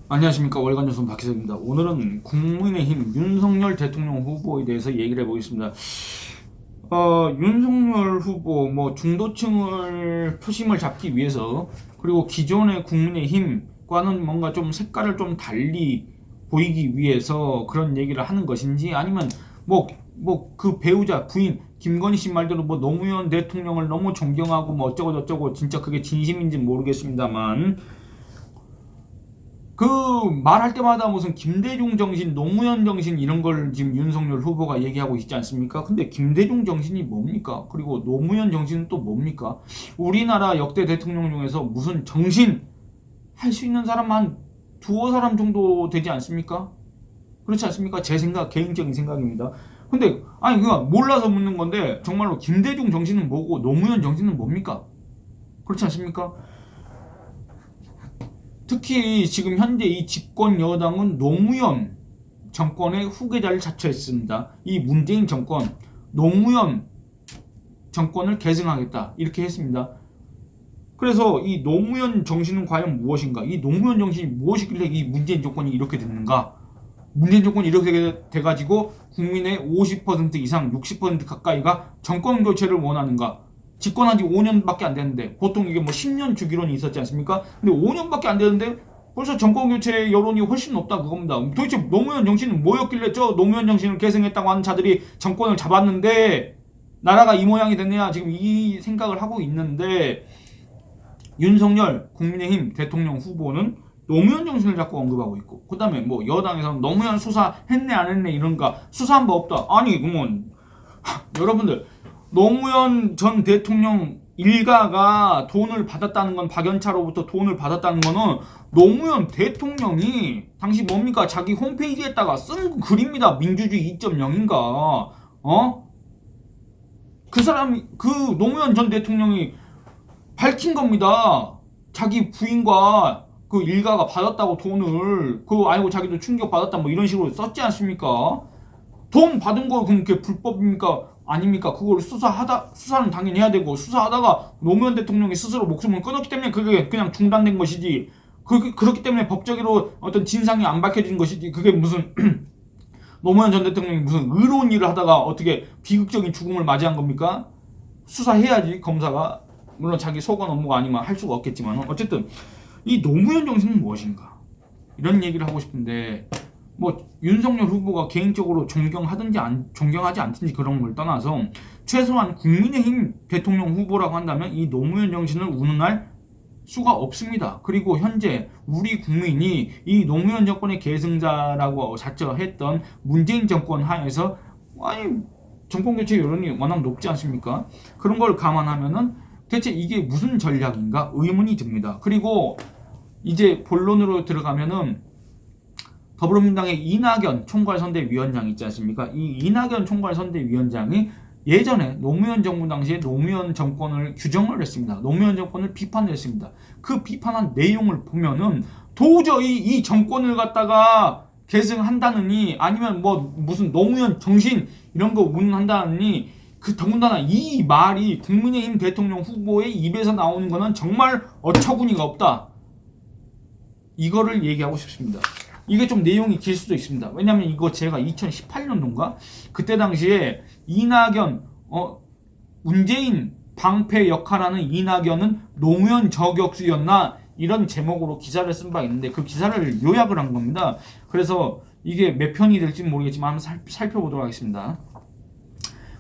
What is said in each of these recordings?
안녕하십니까. 월간 뉴스 박희석입니다. 오늘은 국민의힘 윤석열 대통령 후보에 대해서 얘기를 해보겠습니다. 윤석열 후보 중도층을 표심을 잡기 위해서, 그리고 기존의 국민의힘과는 뭔가 좀 색깔을 좀 달리 보이기 위해서 그런 얘기를 하는 것인지, 아니면 그 배우자 부인 김건희 씨 말대로 노무현 대통령을 너무 존경하고 어쩌고 저쩌고, 진짜 그게 진심인지 모르겠습니다만, 그 말할 때마다 무슨 김대중 정신, 노무현 정신 이런 걸 지금 윤석열 후보가 얘기하고 있지 않습니까? 근데 김대중 정신이 뭡니까? 그리고 노무현 정신은 또 뭡니까? 우리나라 역대 대통령 중에서 무슨 정신 할 수 있는 사람 한 두어 사람 정도 되지 않습니까? 그렇지 않습니까? 제 생각, 개인적인 생각입니다. 근데 아니 그냥 몰라서 묻는 건데, 정말로 김대중 정신은 뭐고 노무현 정신은 뭡니까? 그렇지 않습니까? 특히 지금 현재 이 집권 여당은 노무현 정권의 후계자를 자처했습니다. 이 문재인 정권, 노무현 정권을 계승하겠다 이렇게 했습니다. 그래서 이 노무현 정신은 과연 무엇인가? 이 노무현 정신이 무엇이길래 이 문재인 정권이 이렇게 됐는가? 문재인 정권이 이렇게 돼가지고 국민의 50% 이상, 60% 가까이가 정권 교체를 원하는가? 집권한 지 5년밖에 안 됐는데, 보통 이게 10년 주기론이 있었지 않습니까? 근데 5년밖에 안 되는데 벌써 정권 교체 여론이 훨씬 높다 그겁니다. 도대체 노무현 정신은 뭐였길래 저 노무현 정신을 계승했다고 하는 자들이 정권을 잡았는데 나라가 이 모양이 됐냐, 지금 이 생각을 하고 있는데, 윤석열 국민의힘 대통령 후보는 노무현 정신을 자꾸 언급하고 있고, 그 다음에 여당에서는 노무현 수사했네 안 했네 이런가, 수사한 바 없다. 아니 그러면 여러분들, 노무현 전 대통령 일가가 돈을 받았다는 건, 박연차로부터 돈을 받았다는 거는 노무현 대통령이 당시 뭡니까? 자기 홈페이지에다가 쓴 글입니다. 민주주의 2.0인가? 그 사람이, 그 노무현 전 대통령이 밝힌 겁니다. 자기 부인과 그 일가가 받았다고 돈을, 그거 알고 자기도 충격 받았다 이런 식으로 썼지 않습니까? 돈 받은 거 그럼 그게 불법입니까? 아닙니까? 그걸 수사는 당연히 해야 되고, 수사하다가 노무현 대통령이 스스로 목숨을 끊었기 때문에 그게 그냥 중단된 것이지, 그렇기 때문에 법적으로 어떤 진상이 안 밝혀진 것이지, 그게 무슨 노무현 전 대통령이 무슨 의로운 일을 하다가 어떻게 비극적인 죽음을 맞이한 겁니까? 수사해야지, 검사가. 물론 자기 소관 업무가 아니면 할 수가 없겠지만, 어쨌든 이 노무현 정신은 무엇인가, 이런 얘기를 하고 싶은데, 윤석열 후보가 개인적으로 존경하지 않든지 그런 걸 떠나서, 최소한 국민의힘 대통령 후보라고 한다면 이 노무현 정신을 운운할 수가 없습니다. 그리고 현재 우리 국민이 이 노무현 정권의 계승자라고 자처했던 문재인 정권 하에서, 아니 정권 교체 여론이 워낙 높지 않습니까? 그런 걸 감안하면은 대체 이게 무슨 전략인가 의문이 듭니다. 그리고 이제 본론으로 들어가면은, 더불어민주당의 이낙연 총괄선대위원장 있지 않습니까? 이 이낙연 총괄선대위원장이 예전에 노무현 정부 당시에 노무현 정권을 규정을 했습니다. 노무현 정권을 비판을 했습니다. 그 비판한 내용을 보면은 도저히 이 정권을 갖다가 계승한다느니, 아니면 무슨 노무현 정신 이런 거 운운한다느니, 더군다나 이 말이 국민의힘 대통령 후보의 입에서 나오는 거는 정말 어처구니가 없다. 이거를 얘기하고 싶습니다. 이게 좀 내용이 길 수도 있습니다. 왜냐면 이거 제가 2018년도인가? 그때 당시에 이낙연, 문재인 방패 역할하는 이낙연은 노무현 저격수였나? 이런 제목으로 기사를 쓴 바 있는데, 그 기사를 요약을 한 겁니다. 그래서 이게 몇 편이 될지는 모르겠지만 한번 살펴보도록 하겠습니다.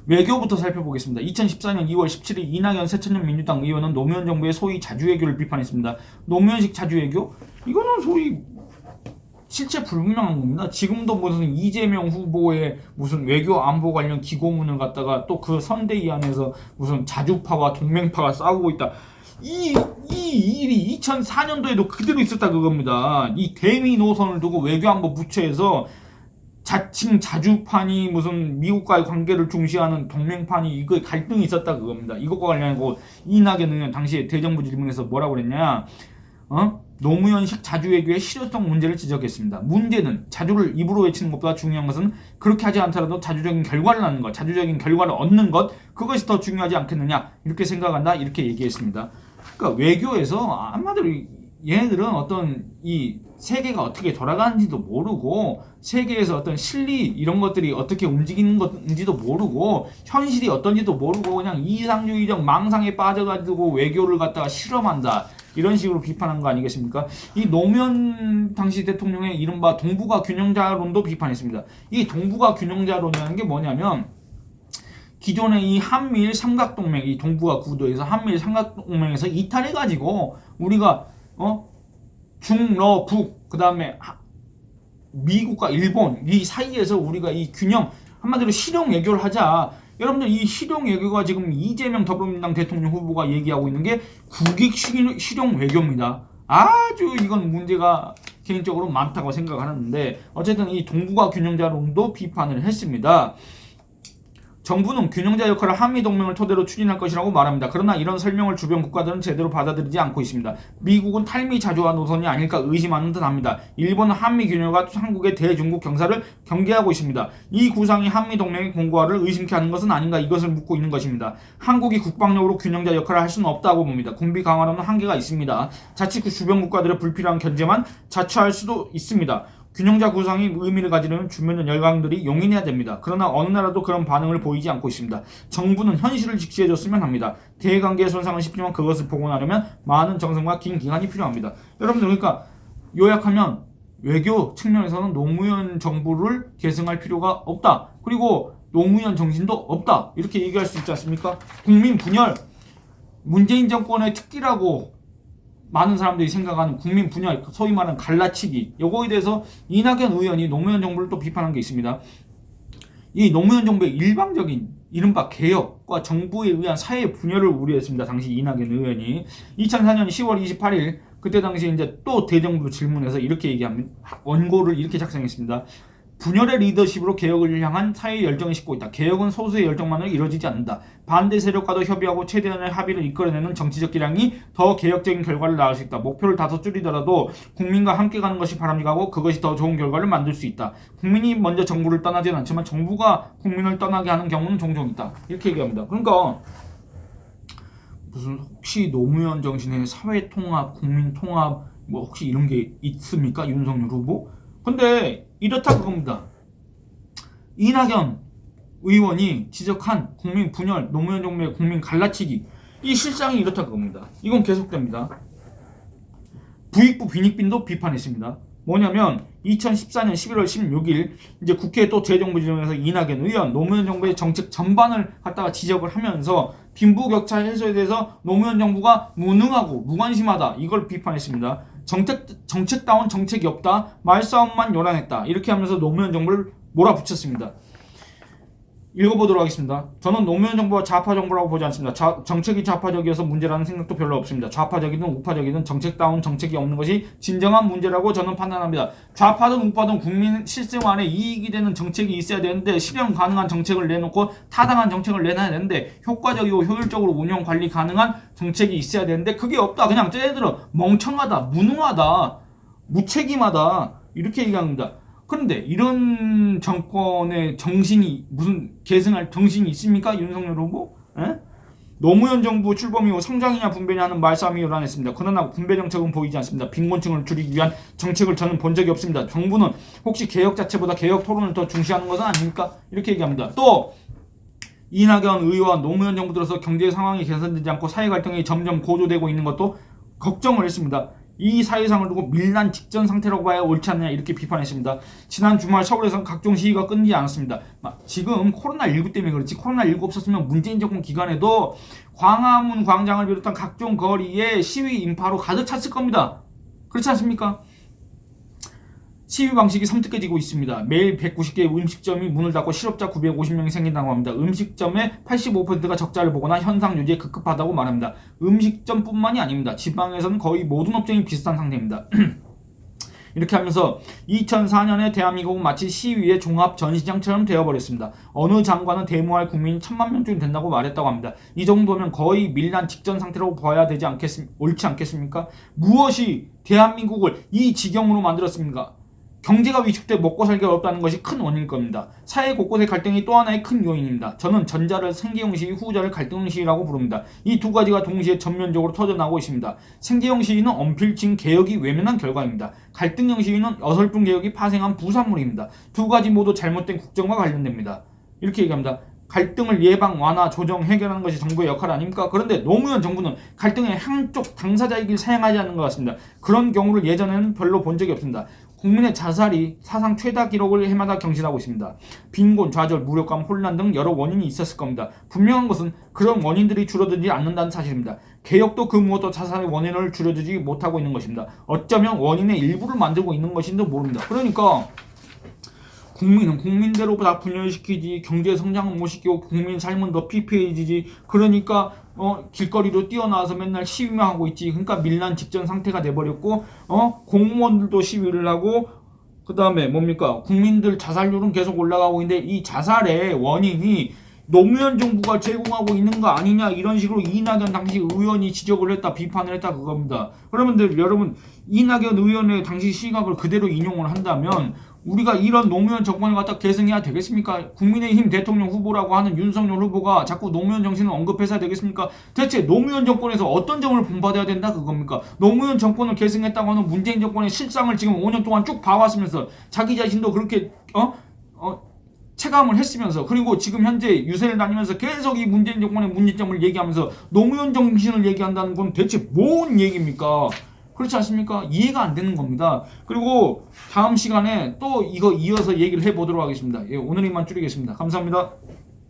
외교부터 살펴보겠습니다. 2014년 2월 17일 이낙연 새천년 민주당 의원은 노무현 정부의 소위 자주외교를 비판했습니다. 노무현식 자주외교? 이거는 소위 실체 불분명한 겁니다. 지금도 무슨 이재명 후보의 무슨 외교 안보 관련 기고문을 갖다가 또 그 선대위 안에서 무슨 자주파와 동맹파가 싸우고 있다. 이 일이 2004년도에도 그대로 있었다 그겁니다. 이 대미 노선을 두고 외교안보 부처에서 자칭 자주파니 무슨 미국과의 관계를 중시하는 동맹파니, 이거 갈등이 있었다 그겁니다. 이것과 관련해서 이낙연은 당시에 대정부 질문에서 뭐라고 그랬냐? 노무현식 자주외교의 실효성 문제를 지적했습니다. 문제는 자주를 입으로 외치는 것보다 중요한 것은 그렇게 하지 않더라도 자주적인 결과를 낳는 것, 자주적인 결과를 얻는 것, 그것이 더 중요하지 않겠느냐, 이렇게 생각한다, 이렇게 얘기했습니다. 그러니까 외교에서 한마디로 얘네들은 어떤 이 세계가 어떻게 돌아가는지도 모르고 세계에서 어떤 실리 이런 것들이 어떻게 움직이는 건지도 모르고 현실이 어떤지도 모르고 그냥 이상주의적 망상에 빠져가지고 외교를 갖다가 실험한다. 이런 식으로 비판한 거 아니겠습니까? 이 노무현 당시 대통령의 이른바 동북아 균형자론도 비판했습니다. 이 동북아 균형자론이라는 게 뭐냐면 기존의 이 한미일 삼각동맹, 이 동북아 구도에서 한미일 삼각동맹에서 이탈해가지고 우리가 중러 북 그다음에 미국과 일본 이 사이에서 우리가 이 균형 한마디로 실용 외교를 하자. 여러분들 이 실용 외교가 지금 이재명 더불어민주당 대통령 후보가 얘기하고 있는 게 국익 실용 외교입니다. 아주 이건 문제가 개인적으로 많다고 생각하는데 어쨌든 이 동북아 균형자론도 비판을 했습니다. 정부는 균형자 역할을 한미동맹을 토대로 추진할 것이라고 말합니다. 그러나 이런 설명을 주변 국가들은 제대로 받아들이지 않고 있습니다. 미국은 탈미 자주화 노선이 아닐까 의심하는 듯합니다. 일본은 한미균형과 한국의 대중국 경사를 경계하고 있습니다. 이 구상이 한미동맹의 공고화를 의심케 하는 것은 아닌가 이것을 묻고 있는 것입니다. 한국이 국방력으로 균형자 역할을 할 수는 없다고 봅니다. 군비 강화로는 한계가 있습니다. 자칫 그 주변 국가들의 불필요한 견제만 자초할 수도 있습니다. 균형자 구상이 의미를 가지려면 주변의 열강들이 용인해야 됩니다. 그러나 어느 나라도 그런 반응을 보이지 않고 있습니다. 정부는 현실을 직시해줬으면 합니다. 대외관계에 손상은 쉽지만 그것을 복원하려면 많은 정성과 긴 기간이 필요합니다. 여러분들 그러니까 요약하면 외교 측면에서는 노무현 정부를 계승할 필요가 없다. 그리고 노무현 정신도 없다. 이렇게 얘기할 수 있지 않습니까? 국민 분열, 문재인 정권의 특기라고 많은 사람들이 생각하는 국민 분열, 소위 말하는 갈라치기, 요거에 대해서 이낙연 의원이 노무현 정부를 또 비판한 게 있습니다. 이 노무현 정부의 일방적인 이른바 개혁과 정부에 의한 사회 분열을 우려했습니다. 당시 이낙연 의원이 2004년 10월 28일 그때 당시 이제 또 대정부 질문에서 이렇게 얘기합니다. 원고를 이렇게 작성했습니다. 분열의 리더십으로 개혁을 향한 사회의 열정을 싣고 있다. 개혁은 소수의 열정만으로 이루어지지 않는다. 반대 세력과도 협의하고 최대한의 합의를 이끌어내는 정치적 기량이 더 개혁적인 결과를 낳을 수 있다. 목표를 다소 줄이더라도 국민과 함께 가는 것이 바람직하고 그것이 더 좋은 결과를 만들 수 있다. 국민이 먼저 정부를 떠나지는 않지만 정부가 국민을 떠나게 하는 경우는 종종 있다. 이렇게 얘기합니다. 그러니까 무슨 혹시 노무현 정신의 사회통합, 국민통합 뭐 혹시 이런 게 있습니까? 윤석열 후보? 근데 이렇다 그겁니다. 이낙연 의원이 지적한 국민 분열, 노무현 정부의 국민 갈라치기 이 실상이 이렇다 그겁니다. 이건 계속됩니다. 부익부 빈익빈도 비판했습니다. 뭐냐면 2014년 11월 16일 이제 국회 또 재정부 지정에서 이낙연 의원 노무현 정부의 정책 전반을 갖다가 지적을 하면서 빈부격차 해소에 대해서 노무현 정부가 무능하고 무관심하다 이걸 비판했습니다. 정책다운 정책이 없다. 말싸움만 요란했다. 이렇게 하면서 노무현 정부를 몰아붙였습니다. 읽어보도록 하겠습니다. 저는 노무현 정부와 좌파 정부라고 보지 않습니다. 정책이 좌파적이어서 문제라는 생각도 별로 없습니다. 좌파적이든 우파적이든 정책다운 정책이 없는 것이 진정한 문제라고 저는 판단합니다. 좌파든 우파든 국민 실생활에 이익이 되는 정책이 있어야 되는데 실현 가능한 정책을 내놓고 타당한 정책을 내놔야 되는데 효과적이고 효율적으로 운영 관리 가능한 정책이 있어야 되는데 그게 없다. 그냥 쟤네들은 멍청하다, 무능하다, 무책임하다 이렇게 얘기합니다. 그런데 이런 정권의 정신이 무슨 계승할 정신이 있습니까? 윤석열 후보? 에? 노무현 정부 출범 이후 성장이냐 분배냐 하는 말싸움이 요란했습니다. 그러나 분배 정책은 보이지 않습니다. 빈곤층을 줄이기 위한 정책을 저는 본 적이 없습니다. 정부는 혹시 개혁 자체보다 개혁 토론을 더 중시하는 것은 아닙니까? 이렇게 얘기합니다. 또 이낙연 의원 노무현 정부 들어서 경제 상황이 개선되지 않고 사회 갈등이 점점 고조되고 있는 것도 걱정을 했습니다. 이 사회상을 두고 밀란 직전 상태라고 봐야 옳지 않느냐 이렇게 비판했습니다. 지난 주말 서울에서는 각종 시위가 끊이지 않았습니다. 지금 코로나19 때문에 그렇지 코로나19 없었으면 문재인 정권 기간에도 광화문 광장을 비롯한 각종 거리에 시위 인파로 가득 찼을 겁니다. 그렇지 않습니까? 시위 방식이 섬뜩해지고 있습니다. 매일 190개의 음식점이 문을 닫고 실업자 950명이 생긴다고 합니다. 음식점의 85%가 적자를 보거나 현상 유지에 급급하다고 말합니다. 음식점뿐만이 아닙니다. 지방에서는 거의 모든 업종이 비슷한 상태입니다. 이렇게 하면서 2004년에 대한민국은 마치 시위의 종합 전시장처럼 되어버렸습니다. 어느 장관은 데모할 국민이 1000만 명쯤 된다고 말했다고 합니다. 이 정도면 거의 밀란 직전 상태라고 봐야 되지 옳지 않겠습니까? 무엇이 대한민국을 이 지경으로 만들었습니까? 경제가 위축돼 먹고 살기 어렵다는 것이 큰 원인일 겁니다. 사회 곳곳의 갈등이 또 하나의 큰 요인입니다. 저는 전자를 생계형 시위, 후자를 갈등형 시위라고 부릅니다. 이 두 가지가 동시에 전면적으로 터져나오고 있습니다. 생계형 시위는 언필칭 개혁이 외면한 결과입니다. 갈등형 시위는 어설픈 개혁이 파생한 부산물입니다. 두 가지 모두 잘못된 국정과 관련됩니다. 이렇게 얘기합니다. 갈등을 예방, 완화, 조정, 해결하는 것이 정부의 역할 아닙니까? 그런데 노무현 정부는 갈등의 한쪽 당사자이길 사용하지 않는 것 같습니다. 그런 경우를 예전에는 별로 본 적이 없습니다. 국민의 자살이 사상 최다 기록을 해마다 경신하고 있습니다. 빈곤, 좌절, 무력감, 혼란 등 여러 원인이 있었을 겁니다. 분명한 것은 그런 원인들이 줄어들지 않는다는 사실입니다. 개혁도 그 무엇도 자살의 원인을 줄여주지 못하고 있는 것입니다. 어쩌면 원인의 일부를 만들고 있는 것인지도 모릅니다. 그러니까 국민은 국민대로 다 분열시키지, 경제 성장은 못 시키고 국민 삶은 더 피폐해지지. 그러니까 길거리로 뛰어나와서 맨날 시위만 하고 있지. 그러니까 밀란 직전 상태가 돼버렸고 공무원들도 시위를 하고, 그 다음에 뭡니까, 국민들 자살률은 계속 올라가고 있는데 이 자살의 원인이 노무현 정부가 제공하고 있는 거 아니냐, 이런 식으로 이낙연 당시 의원이 지적을 했다, 비판을 했다, 그겁니다. 그러면 여러분, 이낙연 의원의 당시 시각을 그대로 인용을 한다면 우리가 이런 노무현 정권을 갖다 계승해야 되겠습니까? 국민의힘 대통령 후보라고 하는 윤석열 후보가 자꾸 노무현 정신을 언급해서 되겠습니까? 대체 노무현 정권에서 어떤 점을 본받아야 된다, 그겁니까? 노무현 정권을 계승했다고 하는 문재인 정권의 실상을 지금 5년 동안 쭉 봐왔으면서 자기 자신도 그렇게 체감을 했으면서, 그리고 지금 현재 유세를 다니면서 계속 이 문재인 정권의 문제점을 얘기하면서 노무현 정신을 얘기한다는 건 대체 뭔 얘기입니까? 그렇지 않습니까? 이해가 안 되는 겁니다. 그리고 다음 시간에 또 이거 이어서 얘기를 해보도록 하겠습니다. 예, 오늘 이만 줄이겠습니다. 감사합니다.